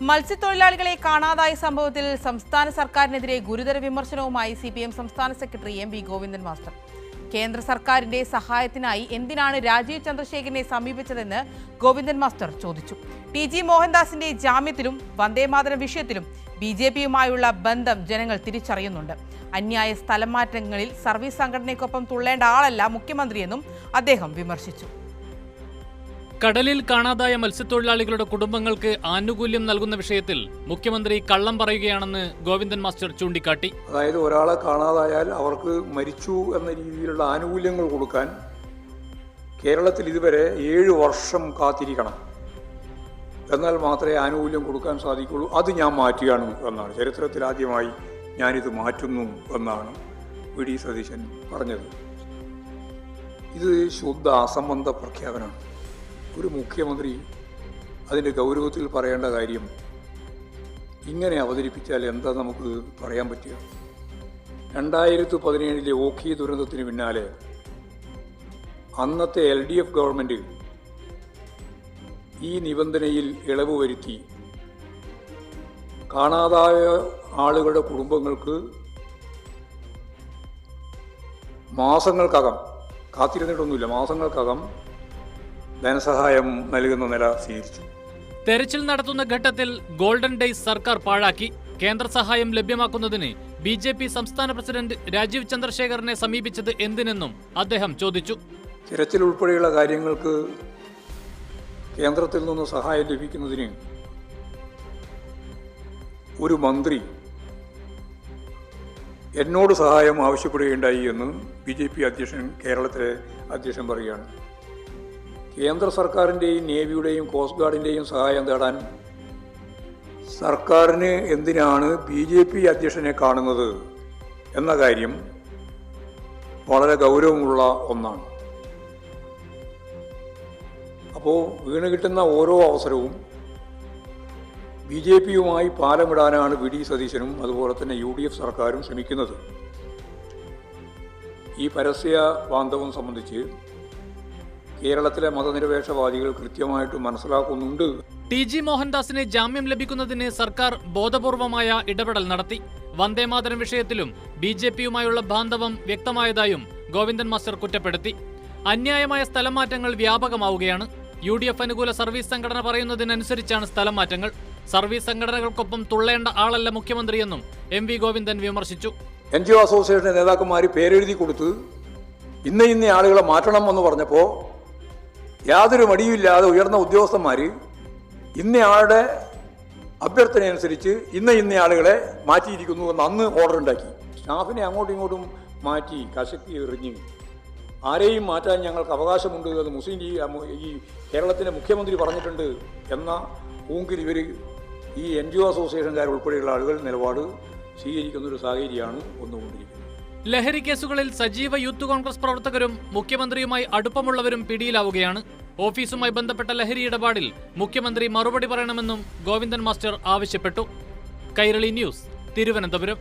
മത്സ്യത്തൊഴിലാളികളെ കാണാതായ സംഭവത്തിൽ സംസ്ഥാന സർക്കാരിനെതിരെ ഗുരുതര വിമർശനവുമായി CPM സംസ്ഥാന സെക്രട്ടറി MV ഗോവിന്ദൻ മാസ്റ്റർ. കേന്ദ്ര സർക്കാരിന്റെ സഹായത്തിനായി എന്തിനാണ് രാജീവ് ചന്ദ്രശേഖരനെ സമീപിച്ചതെന്ന് ഗോവിന്ദൻ മാസ്റ്റർ ചോദിച്ചു. TG മോഹൻദാസിന്റെ ജാമ്യത്തിലും വന്ദേമാതരം വിഷയത്തിലും BJPയുമായുള്ള ബന്ധം ജനങ്ങൾ തിരിച്ചറിയുന്നുണ്ട്. അന്യായ സ്ഥലം മാറ്റങ്ങളിൽ സർവീസ് സംഘടനയ്ക്കൊപ്പം തുള്ളേണ്ട ആളല്ല മുഖ്യമന്ത്രിയെന്നും അദ്ദേഹം വിമർശിച്ചു. കടലിൽ കാണാതായ മത്സ്യത്തൊഴിലാളികളുടെ കുടുംബങ്ങൾക്ക് ആനുകൂല്യം നൽകുന്ന വിഷയത്തിൽ മുഖ്യമന്ത്രി കള്ളം പറയുകയാണെന്ന് ഗോവിന്ദൻ മാസ്റ്റർ ചൂണ്ടിക്കാട്ടി. അതായത് ഒരാളെ കാണാതായാൽ അവർക്ക് മരിച്ചു എന്ന രീതിയിലുള്ള ആനുകൂല്യങ്ങൾ കൊടുക്കാൻ കേരളത്തിൽ ഇതുവരെ 7 വർഷം കാത്തിരിക്കണം. എന്നാൽ മാത്രമേ ആനുകൂല്യം കൊടുക്കാൻ സാധിക്കുള്ളൂ. അത് ഞാൻ മാറ്റുകയാണ് എന്നാണ് ചരിത്രത്തിൽ ആദ്യമായി ഞാനിത് മാറ്റുന്നു എന്നാണ് VD സതീശൻ പറഞ്ഞത്. ഇത് ശുദ്ധ അസംബന്ധ പ്രഖ്യാപനമാണ്. ഒരു മുഖ്യമന്ത്രി അതിൻ്റെ ഗൗരവത്തിൽ പറയേണ്ട കാര്യം ഇങ്ങനെ അവതരിപ്പിച്ചാൽ എന്താ നമുക്ക് പറയാൻ പറ്റുക? 2017 ഓഖി ദുരന്തത്തിന് പിന്നാലെ അന്നത്തെ LDF ഗവൺമെൻറ് ഈ നിബന്ധനയിൽ ഇളവ് വരുത്തി കാണാതായ ആളുകളുടെ കുടുംബങ്ങൾക്ക് മാസങ്ങൾക്കകം, കാത്തിരുന്നിട്ടൊന്നുമില്ല, മാസങ്ങൾക്കകം ധനസഹായം നൽകുന്ന നില സ്വീകരിച്ചു. തെരച്ചിൽ നടത്തുന്ന ഘട്ടത്തിൽ ഗോൾഡൻ ഡേയ്സ് സർക്കാർ പാഴാക്കി. കേന്ദ്ര സഹായം ലഭ്യമാക്കുന്നതിന് BJP സംസ്ഥാന പ്രസിഡന്റ് രാജീവ് ചന്ദ്രശേഖരനെ സമീപിച്ചത് എന്തിനെന്നും അദ്ദേഹം ചോദിച്ചു. തിരച്ചിൽ ഉൾപ്പെടെയുള്ള കാര്യങ്ങൾക്ക് കേന്ദ്രത്തിൽ നിന്ന് സഹായം ലഭിക്കുന്നതിന് ഒരു മന്ത്രി എന്നോട് സഹായം ആവശ്യപ്പെടുകയുണ്ടായി എന്ന് BJP അധ്യക്ഷൻ, കേരളത്തിലെ അധ്യക്ഷൻ പറയുകയാണ്. കേന്ദ്ര സർക്കാരിൻ്റെയും നേവിയുടെയും കോസ്റ്റ് ഗാർഡിൻ്റെയും സഹായം തേടാൻ സർക്കാരിന് എന്തിനാണ് BJP അധ്യക്ഷനെ കാണുന്നത് എന്ന കാര്യം വളരെ ഗൗരവമുള്ള ഒന്നാണ്. അപ്പോൾ വീണ് കിട്ടുന്ന ഓരോ അവസരവും BJPയുമായി പാലമിടാനാണ് VD സതീശനും അതുപോലെ തന്നെ UDF സർക്കാരും ശ്രമിക്കുന്നത്. ഈ പരസ്യ ബാന്ധവം സംബന്ധിച്ച് കേരളത്തിലെ മതനിരപേക്ഷവാദികൾ കൃത്യമായിട്ട് മനസ്സിലാക്കുന്നുണ്ട്. TG മോഹൻദാസിന് ജാമ്യം ലഭിക്കുന്നതിന് സർക്കാർ ബോധപൂർവമായ ഇടപെടൽ നടത്തി. വന്ദേമാതരം വിഷയത്തിലും BJPയുമായുള്ള ബാന്ധവം വ്യക്തമായതായും ഗോവിന്ദൻ മാസ്റ്റർ കുറ്റപ്പെടുത്തി. അന്യായമായ സ്ഥലം മാറ്റങ്ങൾ വ്യാപകമാവുകയാണ്. UDF അനുകൂല സർവീസ് സംഘടന പറയുന്നതിനനുസരിച്ചാണ് സ്ഥലം മാറ്റങ്ങൾ. സർവീസ് സംഘടനകൾക്കൊപ്പം തുള്ളേണ്ട ആളല്ല മുഖ്യമന്ത്രിയെന്നും MV ഗോവിന്ദൻ വിമർശിച്ചു. NGO അസോസിയേഷന്റെ നേതാക്കന്മാർ പേരെഴുതി കൊടുത്ത് ഇന്ന ആളുകളെ മാറ്റണം എന്ന് പറഞ്ഞപ്പോൾ യാതൊരു മടിയുമില്ലാതെ ഉയർന്ന ഉദ്യോഗസ്ഥന്മാർ ഇന്നയാളുടെ അഭ്യർത്ഥനയനുസരിച്ച് ഇന്ന ആളുകളെ മാറ്റിയിരിക്കുന്നു എന്ന് അന്ന് ഓർഡർ ഉണ്ടാക്കി. സ്റ്റാഫിനെ അങ്ങോട്ടും ഇങ്ങോട്ടും മാറ്റി കശക്കി എറിഞ്ഞ് ആരെയും മാറ്റാൻ ഞങ്ങൾക്ക് അവകാശമുണ്ട് എന്ന് മുസ്ലിം ഈ കേരളത്തിലെ മുഖ്യമന്ത്രി പറഞ്ഞിട്ടുണ്ട് എന്ന ഊങ്കിൽ ഇവർ ഈ NGO അസോസിയേഷൻകാർ ഉൾപ്പെടെയുള്ള ആളുകൾ നിലപാട് സ്വീകരിക്കുന്നൊരു സാഹചര്യമാണ് വന്നുകൊണ്ടിരിക്കുന്നത്. ലഹരി കേസുകളിൽ സജീവ യൂത്ത് കോൺഗ്രസ് പ്രവർത്തകരും മുഖ്യമന്ത്രിയുമായി അടുപ്പമുള്ളവരും പിടിയിലാവുകയാണ്. ഓഫീസുമായി ബന്ധപ്പെട്ട ലഹരി ഇടപാടിൽ മുഖ്യമന്ത്രി മറുപടി പറയണമെന്നും ഗോവിന്ദൻ മാസ്റ്റർ ആവശ്യപ്പെട്ടു. കൈരളി ന്യൂസ്, തിരുവനന്തപുരം.